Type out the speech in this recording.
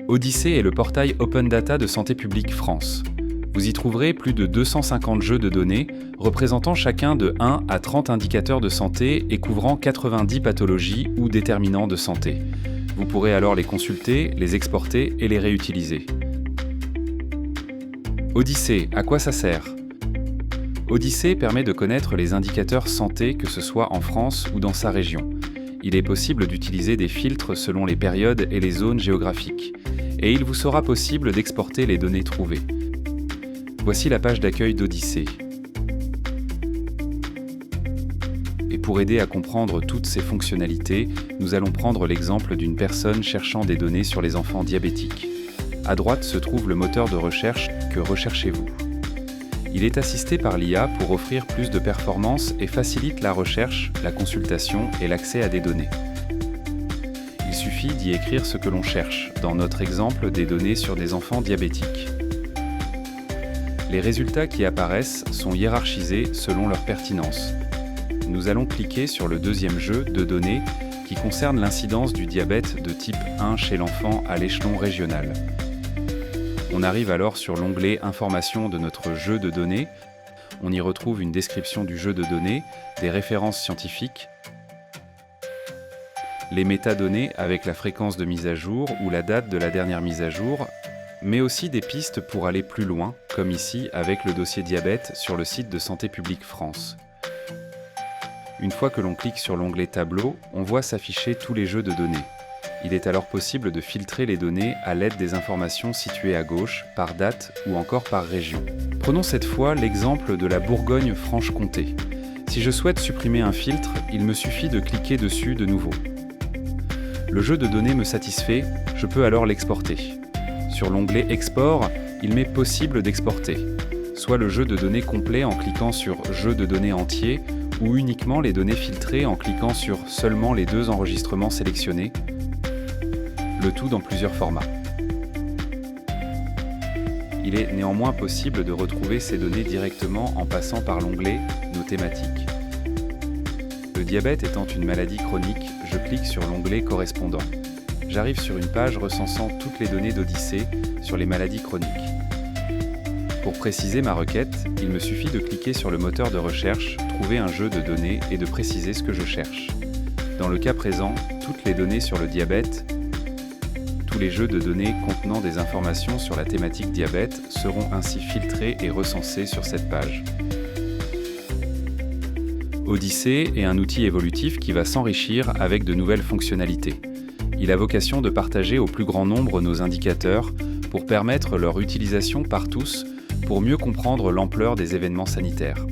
Odyssée est le portail Open Data de Santé publique France. Vous y trouverez plus de 250 jeux de données représentant chacun de 1 à 30 indicateurs de santé et couvrant 90 pathologies ou déterminants de santé. Vous pourrez alors les consulter, les exporter et les réutiliser. Odyssée, à quoi ça sert ? Odyssée permet de connaître les indicateurs santé, que ce soit en France ou dans sa région. Il est possible d'utiliser des filtres selon les périodes et les zones géographiques. Et il vous sera possible d'exporter les données trouvées. Voici la page d'accueil d'Odyssée. Et pour aider à comprendre toutes ces fonctionnalités, nous allons prendre l'exemple d'une personne cherchant des données sur les enfants diabétiques. À droite se trouve le moteur de recherche Que recherchez-vous ? Il est assisté par l'IA pour offrir plus de performance et facilite la recherche, la consultation et l'accès à des données. Il suffit d'y écrire ce que l'on cherche, dans notre exemple des données sur des enfants diabétiques. Les résultats qui apparaissent sont hiérarchisés selon leur pertinence. Nous allons cliquer sur le deuxième jeu de données qui concerne l'incidence du diabète de type 1 chez l'enfant à l'échelon régional. On arrive alors sur l'onglet Informations de notre jeu de données. On y retrouve une description du jeu de données, des références scientifiques, les métadonnées avec la fréquence de mise à jour ou la date de la dernière mise à jour, mais aussi des pistes pour aller plus loin, comme ici avec le dossier diabète sur le site de Santé publique France. Une fois que l'on clique sur l'onglet Tableau, on voit s'afficher tous les jeux de données. Il est alors possible de filtrer les données à l'aide des informations situées à gauche, par date ou encore par région. Prenons cette fois l'exemple de la Bourgogne-Franche-Comté. Si je souhaite supprimer un filtre, il me suffit de cliquer dessus de nouveau. Le jeu de données me satisfait, je peux alors l'exporter. Sur l'onglet Export, il m'est possible d'exporter, soit le jeu de données complet en cliquant sur Jeu de données entier, ou uniquement les données filtrées en cliquant sur seulement les 2 enregistrements sélectionnés, le tout dans plusieurs formats. Il est néanmoins possible de retrouver ces données directement en passant par l'onglet Nos thématiques. Le diabète étant une maladie chronique, je clique sur l'onglet correspondant. J'arrive sur une page recensant toutes les données d'Odyssée sur les maladies chroniques. Pour préciser ma requête, il me suffit de cliquer sur le moteur de recherche, trouver un jeu de données et de préciser ce que je cherche. Dans le cas présent, toutes les données sur le diabète, tous les jeux de données contenant des informations sur la thématique diabète seront ainsi filtrés et recensés sur cette page. Odyssée est un outil évolutif qui va s'enrichir avec de nouvelles fonctionnalités. Il a vocation de partager au plus grand nombre nos indicateurs pour permettre leur utilisation par tous pour mieux comprendre l'ampleur des événements sanitaires.